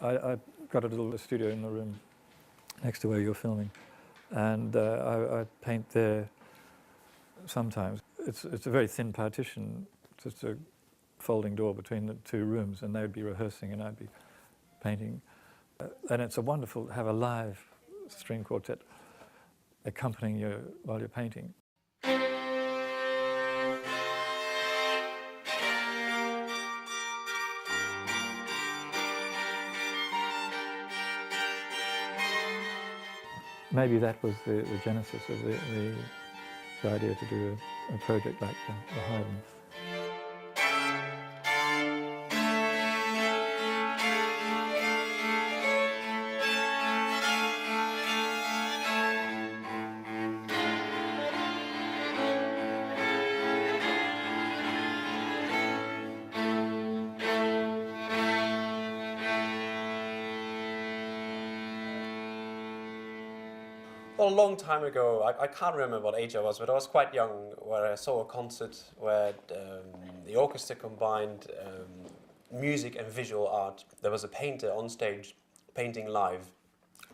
I got a little studio in the room next to where you're filming, and I paint there sometimes. It's a very thin partition, just a folding door between the two rooms, and they would be rehearsing and I'd be painting. And it's a wonderful to have a live string quartet accompanying you while you're painting. Maybe that was the genesis of the idea to do a project like the Haydn. Well, a long time ago, I can't remember what age I was, but I was quite young, where I saw a concert where the orchestra combined music and visual art. There was a painter on stage painting live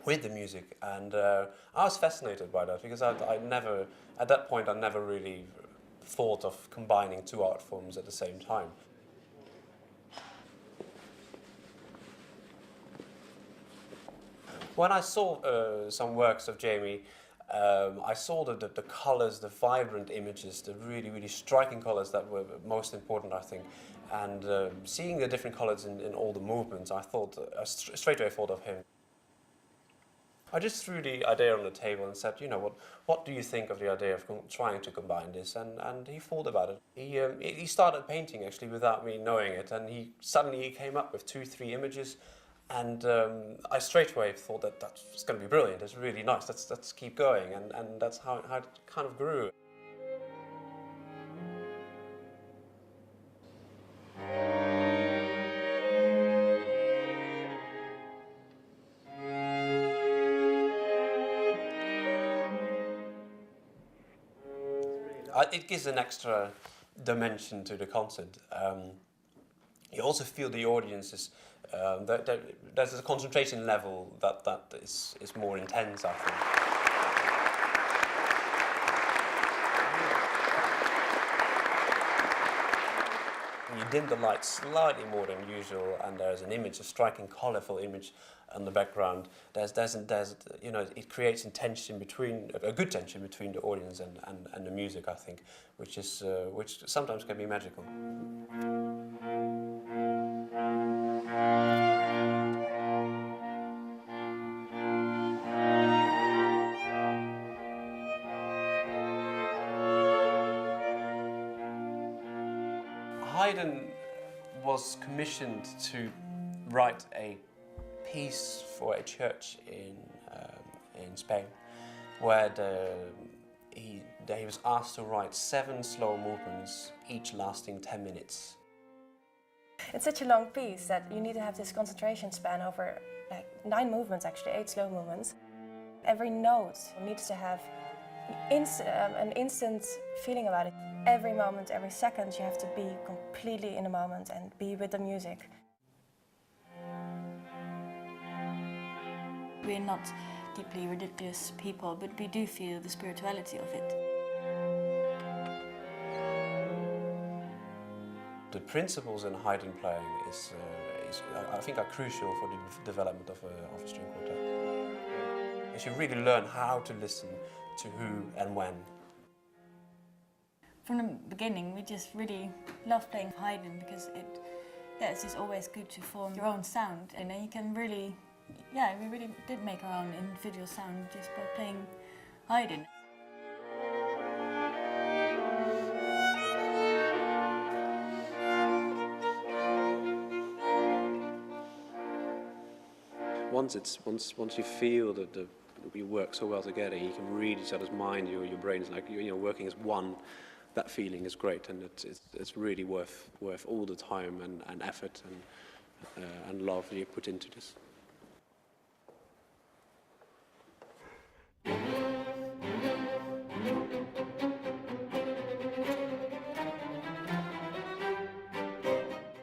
with the music, and I was fascinated by that because I never, at that point, I never really thought of combining two art forms at the same time. When I saw some works of Jamie, I saw the colours, the vibrant images, the really, really striking colours that were most important, I think. And seeing the different colours in all the movements, I thought, straight away thought of him. I just threw the idea on the table and said, you know, what do you think of the idea of trying to combine this? And he thought about it. He started painting, actually, without me knowing it, and suddenly he came up with 2-3 images. And I straight away thought that's going to be brilliant, it's really nice, let's keep going, and that's how it kind of grew. It gives an extra dimension to the concert. You also feel the audiences. There's a concentration level that is more intense, I think. You dim the light slightly more than usual, and there's an image, a striking, colourful image on the background. You know, it creates a tension between, a good tension between the audience and the music, I think, which sometimes can be magical. Haydn was commissioned to write a piece for a church in Spain, where he was asked to write 7 slow movements, each lasting 10 minutes. It's such a long piece that you need to have this concentration span over like 9 movements, actually 8 slow movements. Every note needs to have an instant feeling about it. Every moment, every second, you have to be completely in the moment and be with the music. We're not deeply religious people, but we do feel the spirituality of it. The principles in Haydn playing I think are crucial for the development of a string quartet. You should really learn how to listen to who and when. From the beginning, we just really loved playing Haydn because it's just always good to form your own sound, and then you can really, we really did make our own individual sound just by playing Haydn. Once you feel that you work so well together, you can read each other's mind. Your brain is like working as one. That feeling is great, and it's really worth all the time and effort and love you put into this. I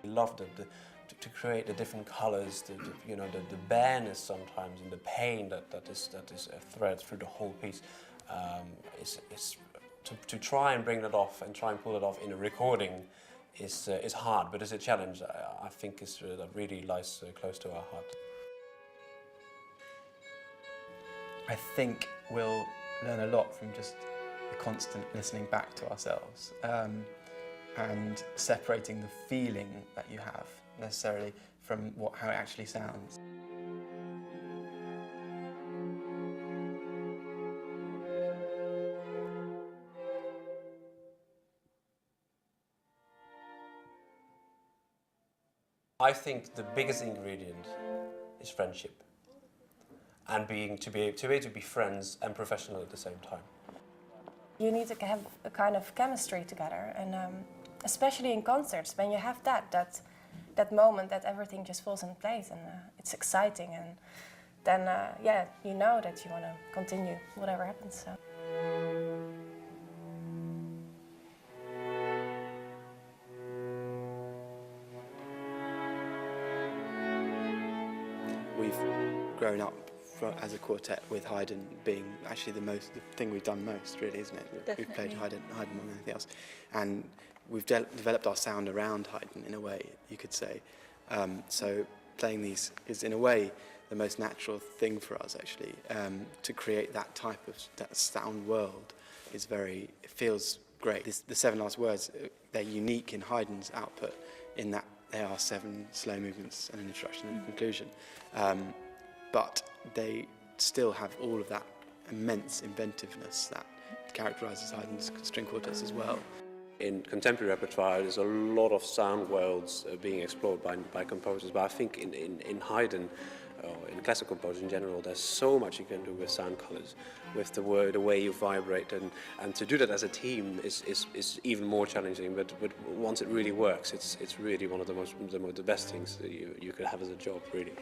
love the to create the different colors, you know, the bareness sometimes, and the pain that is a thread through the whole piece, is to try and bring that off and try and pull it off in a recording is hard, but it's a challenge. I think that really lies close to our heart. I think we'll learn a lot from just the constant listening back to ourselves and separating the feeling that you have necessarily from how it actually sounds. I think the biggest ingredient is friendship, and to be able to be friends and professional at the same time. You need to have a kind of chemistry together, and especially in concerts, when you have that moment that everything just falls in place and it's exciting, and then yeah, you know that you want to continue whatever happens. So. We've grown up as a quartet with Haydn being actually the thing we've done most, really, isn't it? Definitely. We've played Haydn more than anything else, and we've developed our sound around Haydn in a way, you could say. So playing these is in a way the most natural thing for us, actually. To create that type of sound world it feels great. The 7 last words, they're unique in Haydn's output in that they are 7 slow movements and an introduction and a conclusion. But they still have all of that immense inventiveness that characterises Haydn's string quartets as well. In contemporary repertoire, there's a lot of sound worlds being explored by composers, but I think in Haydn, or in classical composers in general, there's so much you can do with sound colours, with the way you vibrate, and to do that as a team is even more challenging. But once it really works, it's really one of the best things that you could have as a job, really.